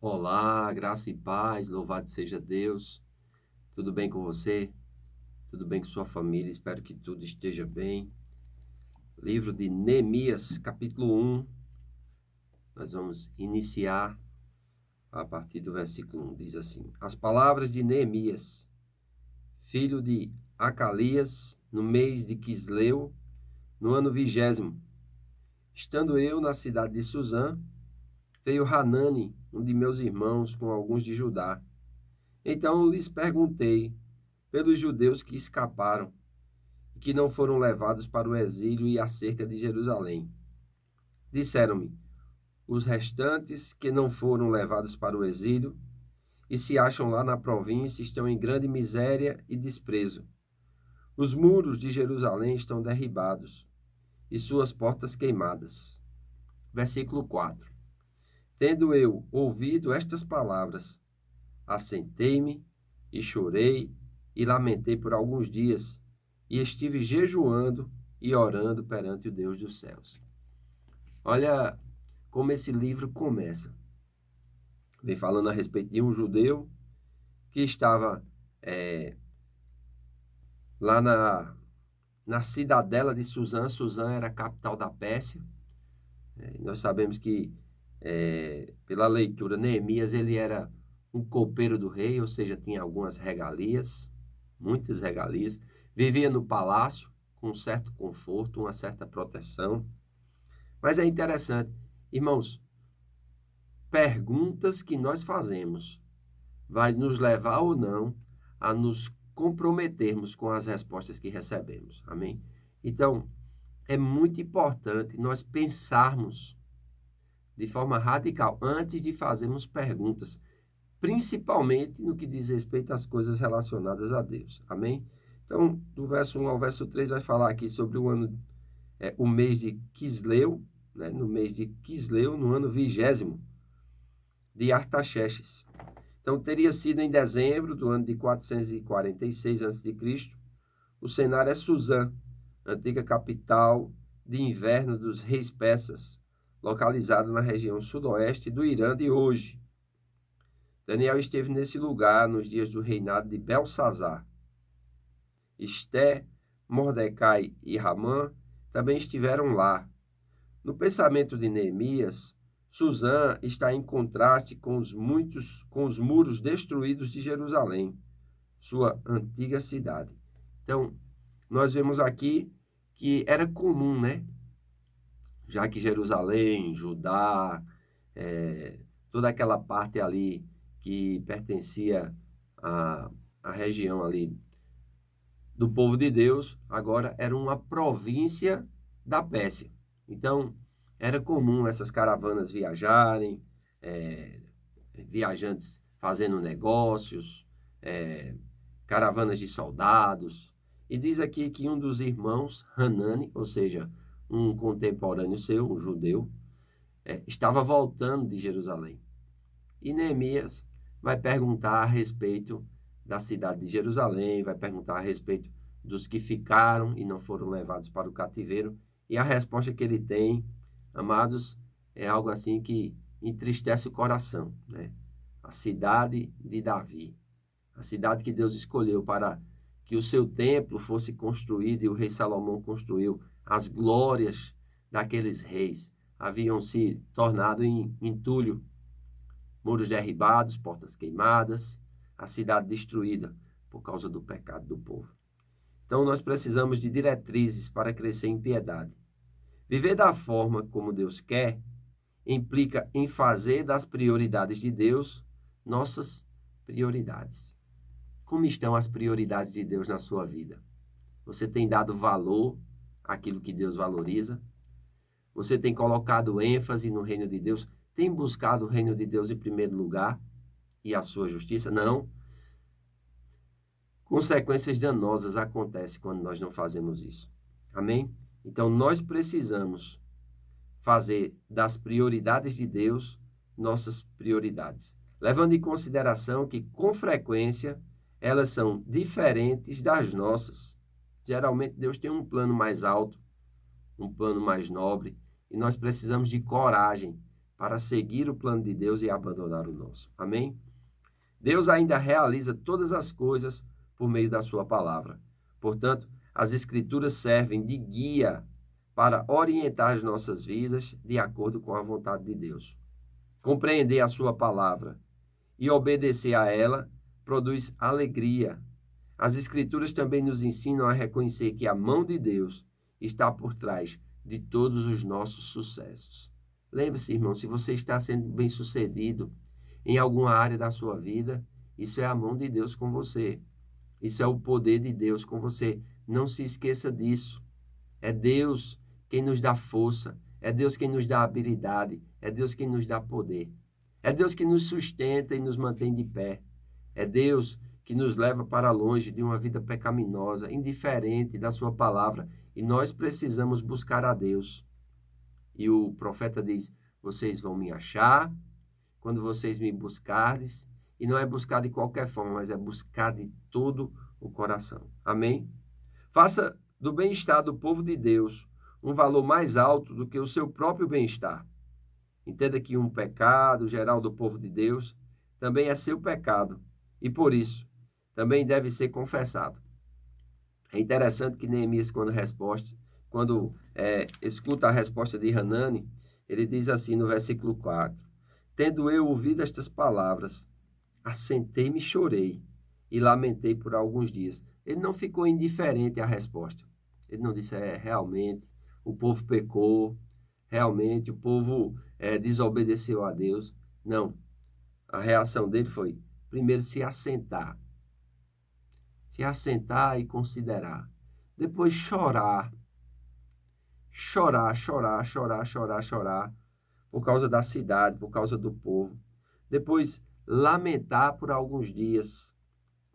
Olá, graça e paz, louvado seja Deus. Tudo bem com você? Tudo bem com sua família? Espero que tudo esteja bem. Livro de Neemias, capítulo 1. Nós vamos iniciar a partir do versículo 1. Diz assim: As palavras de Neemias, filho de Acalias, no mês de Quisleu, no ano 20º. Estando eu na cidade de Suzã, veio Hanani, um de meus irmãos, com alguns de Judá. Então lhes perguntei pelos judeus que escaparam e que não foram levados para o exílio e acerca de Jerusalém. Disseram-me: os restantes que não foram levados para o exílio e se acham lá na província estão em grande miséria e desprezo. Os muros de Jerusalém estão derribados e suas portas queimadas. Versículo 4. Tendo eu ouvido estas palavras, assentei-me e chorei e lamentei por alguns dias, e estive jejuando e orando perante o Deus dos céus. Olha como esse livro começa. Vem falando a respeito de um judeu que estava lá na cidadela de Suzã. Suzã era a capital da Pérsia. Nós sabemos que, pela leitura, Neemias ele era um copeiro do rei, ou seja, tinha algumas regalias, muitas regalias. Vivia no palácio com um certo conforto, uma certa proteção. Mas é interessante, irmãos, perguntas que nós fazemos vai nos levar ou não a nos comprometermos com as respostas que recebemos. Amém? Então, é muito importante nós pensarmos de forma radical antes de fazermos perguntas, principalmente no que diz respeito às coisas relacionadas a Deus. Amém? Então, do verso 1 ao verso 3 vai falar aqui sobre o mês de Quisleu, né? No mês de Quisleu, no ano 20º de Artaxerxes. Então, teria sido em dezembro do ano de 446 a.C. O cenário é Suzã, antiga capital de inverno dos reis persas, localizada na região sudoeste do Irã de hoje. Daniel esteve nesse lugar nos dias do reinado de Belsazar. Esté, Mordecai e Ramã também estiveram lá. No pensamento de Neemias, Suzã está em contraste com os muros destruídos de Jerusalém, sua antiga cidade. Então, nós vemos aqui que era comum, né? Já que Jerusalém, Judá, toda aquela parte ali que pertencia à região ali do povo de Deus, agora era uma província da Pérsia. Então, era comum essas caravanas viajarem, viajantes fazendo negócios, caravanas de soldados. E diz aqui que um dos irmãos, Hanani, ou seja, um contemporâneo seu, um judeu, estava voltando de Jerusalém. E Neemias vai perguntar a respeito da cidade de Jerusalém, vai perguntar a respeito dos que ficaram e não foram levados para o cativeiro. E a resposta que ele tem, amados, é algo assim que entristece o coração, né? A cidade de Davi, a cidade que Deus escolheu para que o seu templo fosse construído, e o rei Salomão construiu. As glórias daqueles reis haviam se tornado em entulho, muros derribados, portas queimadas, a cidade destruída por causa do pecado do povo. Então, nós precisamos de diretrizes para crescer em piedade. Viver da forma como Deus quer implica em fazer das prioridades de Deus nossas prioridades. Como estão as prioridades de Deus na sua vida? Você tem dado valor àquilo que Deus valoriza? Você tem colocado ênfase no reino de Deus? Tem buscado o reino de Deus em primeiro lugar e a sua justiça? Não. Consequências danosas acontecem quando nós não fazemos isso. Amém? Então, nós precisamos fazer das prioridades de Deus nossas prioridades, levando em consideração que, com frequência, elas são diferentes das nossas. Geralmente, Deus tem um plano mais alto, um plano mais nobre, e nós precisamos de coragem para seguir o plano de Deus e abandonar o nosso. Amém? Deus ainda realiza todas as coisas por meio da sua palavra. Portanto, as Escrituras servem de guia para orientar as nossas vidas de acordo com a vontade de Deus. Compreender a sua palavra e obedecer a ela produz alegria. As Escrituras também nos ensinam a reconhecer que a mão de Deus está por trás de todos os nossos sucessos. Lembre-se, irmão, se você está sendo bem-sucedido em alguma área da sua vida, isso é a mão de Deus com você. Isso é o poder de Deus com você. Não se esqueça disso. É Deus quem nos dá força, é Deus quem nos dá habilidade, é Deus quem nos dá poder. É Deus que nos sustenta e nos mantém de pé. É Deus que nos leva para longe de uma vida pecaminosa, indiferente da sua palavra. E nós precisamos buscar a Deus. E o profeta diz, vocês vão me achar quando vocês me buscardes. E não é buscar de qualquer forma, mas é buscar de todo o coração. Amém? Faça do bem-estar do povo de Deus um valor mais alto do que o seu próprio bem-estar. Entenda que um pecado geral do povo de Deus também é seu pecado e, por isso, também deve ser confessado. É interessante que Neemias, quando escuta a resposta de Hanani, ele diz assim no versículo 4, tendo eu ouvido estas palavras, assentei-me e chorei e lamentei por alguns dias. Ele não ficou indiferente à resposta. Ele não disse, realmente, o povo pecou, realmente o povo desobedeceu a Deus. Não. A reação dele foi, primeiro, se assentar e considerar. Depois chorar por causa da cidade, por causa do povo. Depois, lamentar por alguns dias.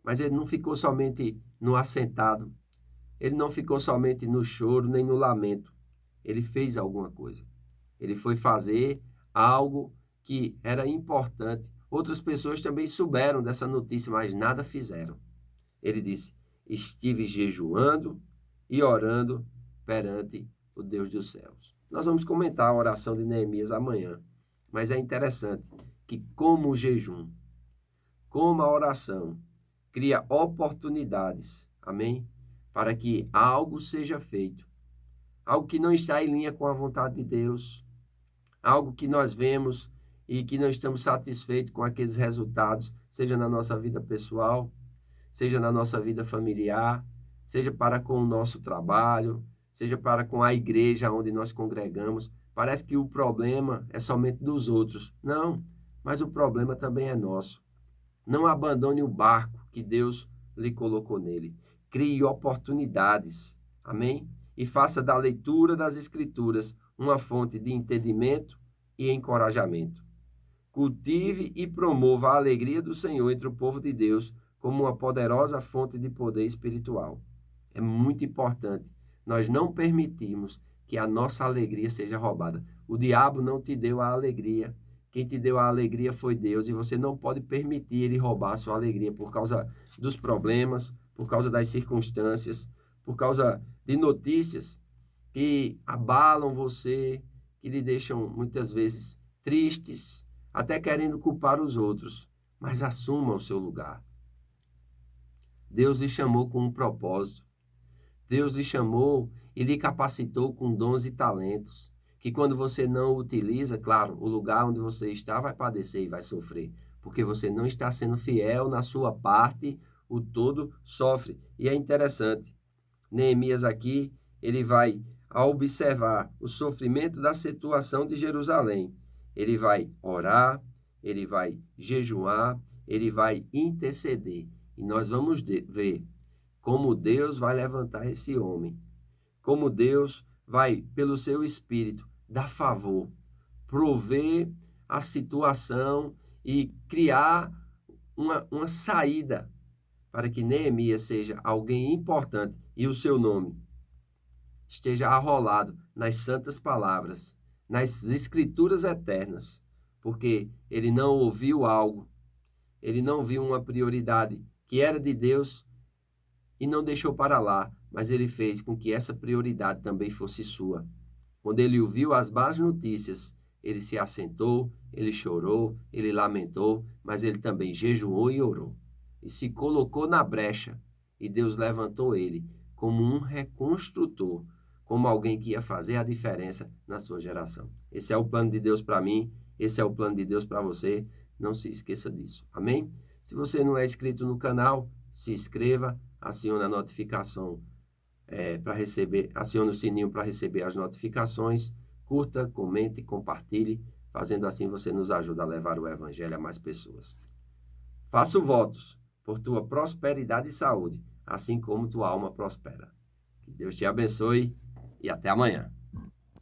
Mas ele não ficou somente no assentado. Ele não ficou somente no choro, nem no lamento. Ele fez alguma coisa. Ele foi fazer algo que era importante. Outras pessoas também souberam dessa notícia, mas nada fizeram. Ele disse, estive jejuando e orando perante o Deus dos céus. Nós vamos comentar a oração de Neemias amanhã, mas é interessante que como o jejum, como a oração, cria oportunidades, amém? Para que algo seja feito, algo que não está em linha com a vontade de Deus, algo que nós vemos e que não estamos satisfeitos com aqueles resultados, seja na nossa vida pessoal, seja na nossa vida familiar, seja para com o nosso trabalho, seja para com a igreja onde nós congregamos. Parece que o problema é somente dos outros. Não, mas o problema também é nosso. Não abandone o barco que Deus lhe colocou nele. Crie oportunidades, amém? E faça da leitura das Escrituras uma fonte de entendimento e encorajamento. Cultive e promova a alegria do Senhor entre o povo de Deus como uma poderosa fonte de poder espiritual. É muito importante nós não permitirmos que a nossa alegria seja roubada. O diabo não te deu a alegria. Quem te deu a alegria foi Deus e você não pode permitir ele roubar a sua alegria por causa dos problemas, por causa das circunstâncias, por causa de notícias que abalam você, que lhe deixam muitas vezes tristes, até querendo culpar os outros, mas assuma o seu lugar. Deus lhe chamou com um propósito. Deus lhe chamou e lhe capacitou com dons e talentos, que quando você não utiliza, claro, o lugar onde você está vai padecer e vai sofrer, porque você não está sendo fiel na sua parte, o todo sofre. E é interessante, Neemias aqui, ele vai observar o sofrimento da situação de Jerusalém. Ele vai orar, ele vai jejuar, ele vai interceder. E nós vamos ver como Deus vai levantar esse homem, como Deus vai, pelo seu Espírito, dar favor, prover a situação e criar uma saída para que Neemias seja alguém importante e o seu nome esteja arrolado nas santas palavras, nas escrituras eternas, porque ele não ouviu algo, ele não viu uma prioridade que era de Deus e não deixou para lá, mas ele fez com que essa prioridade também fosse sua. Quando ele ouviu as más notícias, ele se assentou, ele chorou, ele lamentou, mas ele também jejuou e orou. E se colocou na brecha, e Deus levantou ele como um reconstrutor, como alguém que ia fazer a diferença na sua geração. Esse é o plano de Deus para mim, esse é o plano de Deus para você. Não se esqueça disso. Amém? Se você não é inscrito no canal, se inscreva, acione a notificação para receber, acione o sininho para receber as notificações, curta, comente, compartilhe. Fazendo assim, você nos ajuda a levar o evangelho a mais pessoas. Faço votos por tua prosperidade e saúde, assim como tua alma prospera. Que Deus te abençoe e até amanhã.